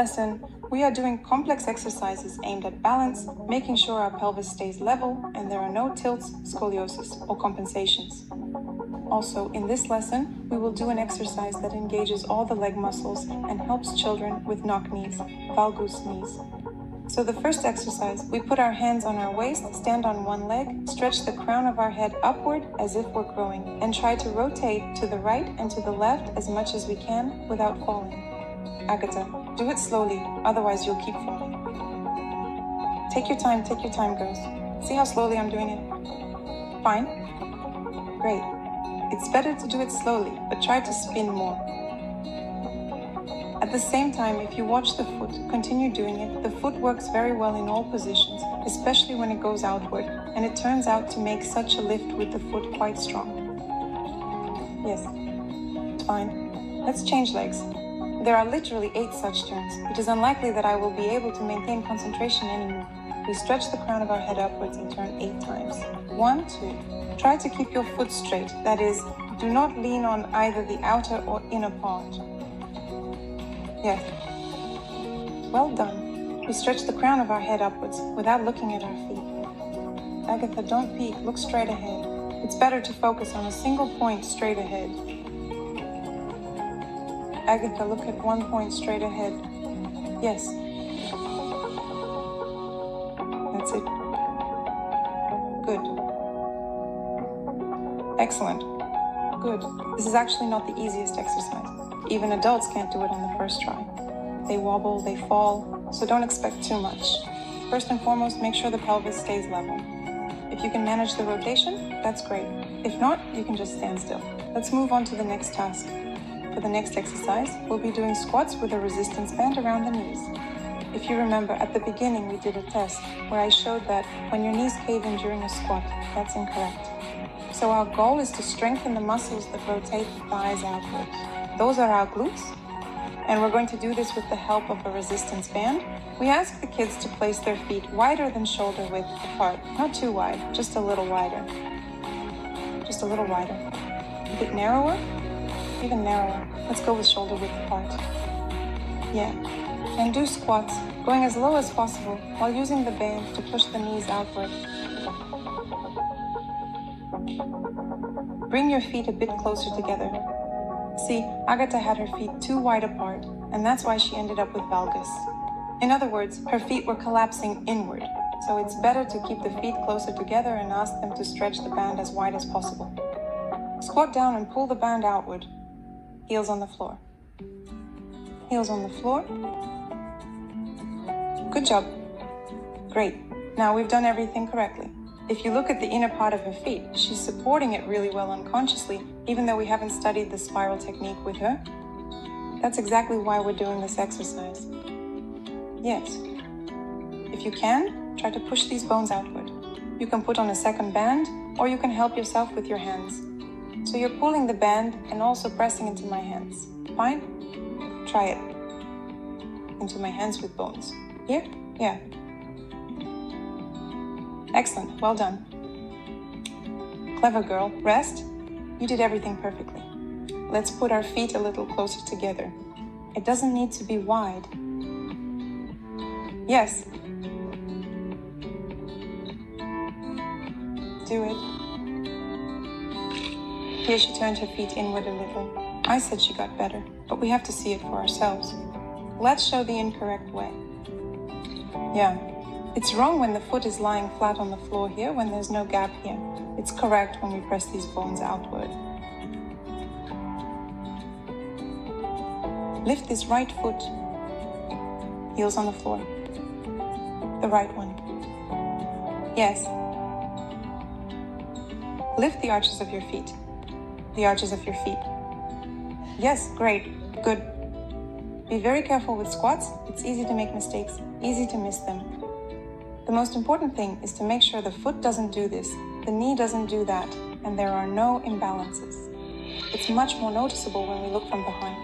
lesson, we are doing complex exercises aimed at balance, making sure our pelvis stays level and there are no tilts, scoliosis, or compensations. Also, in this lesson, we will do an exercise that engages all the leg muscles and helps children with knock knees, valgus knees. So the first exercise, we put our hands on our waist, stand on one leg, stretch the crown of our head upward as if we're growing, and try to rotate to the right and to the left as much as we can without falling. Agatha, do it slowly, otherwise you'll keep falling. Take your time, girls. See how slowly I'm doing it? Fine? Great. It's better to do it slowly, but try to spin more. At the same time, if you watch the foot, continue doing it. The foot works very well in all positions, especially when it goes outward, and it turns out to make such a lift with the foot quite strong. Yes, fine. Let's change legs. There are literally 8 such turns. It is unlikely that I will be able to maintain concentration anymore. We stretch the crown of our head upwards and turn 8 times. 1, 2. Try to keep your foot straight. That is, do not lean on either the outer or inner part. Yes. Well done. We stretch the crown of our head upwards without looking at our feet. Agatha, don't peek. Look straight ahead. It's better to focus on a single point straight ahead. Agatha, look at one point straight ahead. Yes. That's it. Good. Excellent. Good. This is actually not the easiest exercise. Even adults can't do it on the first try. They wobble, they fall, so don't expect too much. First and foremost, make sure the pelvis stays level. If you can manage the rotation, that's great. If not, you can just stand still. Let's move on to the next task. For the next exercise, we'll be doing squats with a resistance band around the knees. If you remember, at the beginning we did a test where I showed that when your knees cave in during a squat, that's incorrect. So our goal is to strengthen the muscles that rotate the thighs outwards. Those are our glutes, and we're going to do this with the help of a resistance band. We ask the kids to place their feet wider than shoulder width apart. Not too wide, just a little wider. Just a little wider. A bit narrower? Even narrower. Let's go with shoulder width apart. Yeah. And do squats, going as low as possible while using the band to push the knees outward. Bring your feet a bit closer together. See, Agatha had her feet too wide apart, and that's why she ended up with valgus. In other words, her feet were collapsing inward, so it's better to keep the feet closer together and ask them to stretch the band as wide as possible. Squat down and pull the band outward. Heels on the floor. Heels on the floor. Good job. Great. Now we've done everything correctly. If you look at the inner part of her feet, she's supporting it really well unconsciously, even though we haven't studied the spiral technique with her. That's exactly why we're doing this exercise. Yes. If you can, try to push these bones outward. You can put on a second band, or you can help yourself with your hands. So you're pulling the band and also pressing into my hands. Fine? Try it. Into my hands with bones. Here? Yeah. Excellent, well done. Clever girl. Rest. You did everything perfectly. Let's put our feet a little closer together. It doesn't need to be wide. Yes. Do it. Here she turned her feet inward a little. I said she got better, but we have to see it for ourselves. Let's show the incorrect way. Yeah. It's wrong when the foot is lying flat on the floor here, when there's no gap here. It's correct when we press these bones outward. Lift this right foot. Heels on the floor. The right one. Yes. Lift the arches of your feet. The arches of your feet. Yes, great. Good. Be very careful with squats. It's easy to make mistakes, easy to miss them. The most important thing is to make sure the foot doesn't do this, the knee doesn't do that, and there are no imbalances. It's much more noticeable when we look from behind.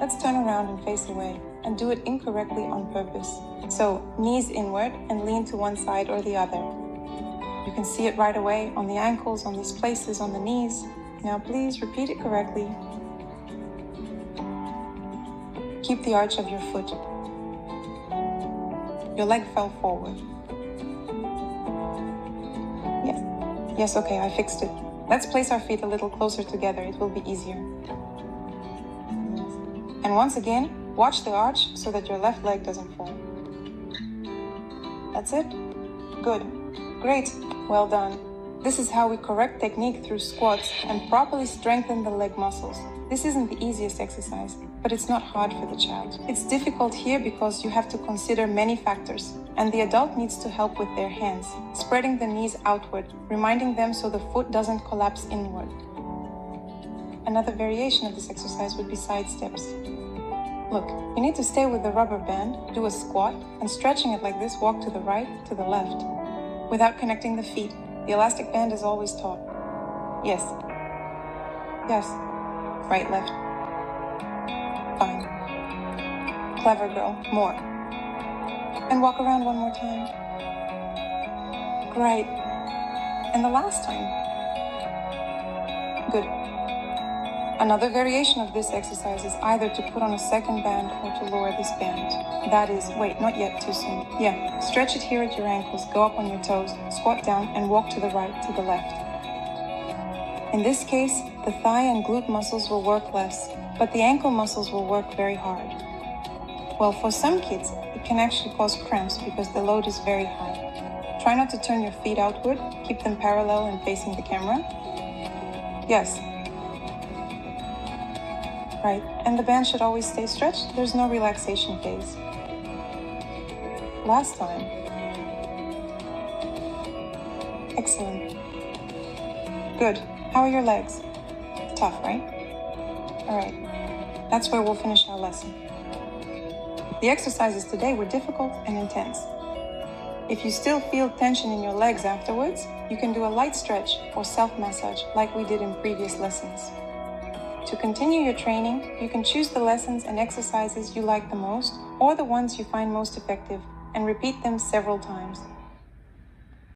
Let's turn around and face away, and do it incorrectly on purpose. So, knees inward and lean to one side or the other. You can see it right away on the ankles, on these places, on the knees. Now please repeat it correctly. Keep the arch of your foot. Your leg fell forward. Yes, okay, I fixed it. Let's place our feet a little closer together. It will be easier. And once again, watch the arch so that your left leg doesn't fall. That's it? Good. Great. Well done. This is how we correct technique through squats and properly strengthen the leg muscles. This isn't the easiest exercise, but it's not hard for the child. It's difficult here because you have to consider many factors, and the adult needs to help with their hands, spreading the knees outward, reminding them so the foot doesn't collapse inward. Another variation of this exercise would be side steps. Look, you need to stay with the rubber band, do a squat, and stretching it like this, walk to the right, to the left. Without connecting the feet, the elastic band is always taut. Yes. Yes. Right, left. Fine. Clever girl. More. And walk around one more time. Great. And the last time. Good. Another variation of this exercise is either to put on a second band or to lower this band. That is, wait, not yet, too soon. Yeah, stretch it here at your ankles, go up on your toes, squat down, and walk to the right, to the left. In this case, the thigh and glute muscles will work less, but the ankle muscles will work very hard. Well, for some kids, it can actually cause cramps because the load is very high. Try not to turn your feet outward, keep them parallel and facing the camera. Yes. Right, and the band should always stay stretched. There's no relaxation phase. Last time. Excellent. Good. How are your legs? Tough, right? All right. That's where we'll finish our lesson. The exercises today were difficult and intense. If you still feel tension in your legs afterwards, you can do a light stretch or self-massage like we did in previous lessons. To continue your training, you can choose the lessons and exercises you like the most or the ones you find most effective and repeat them several times.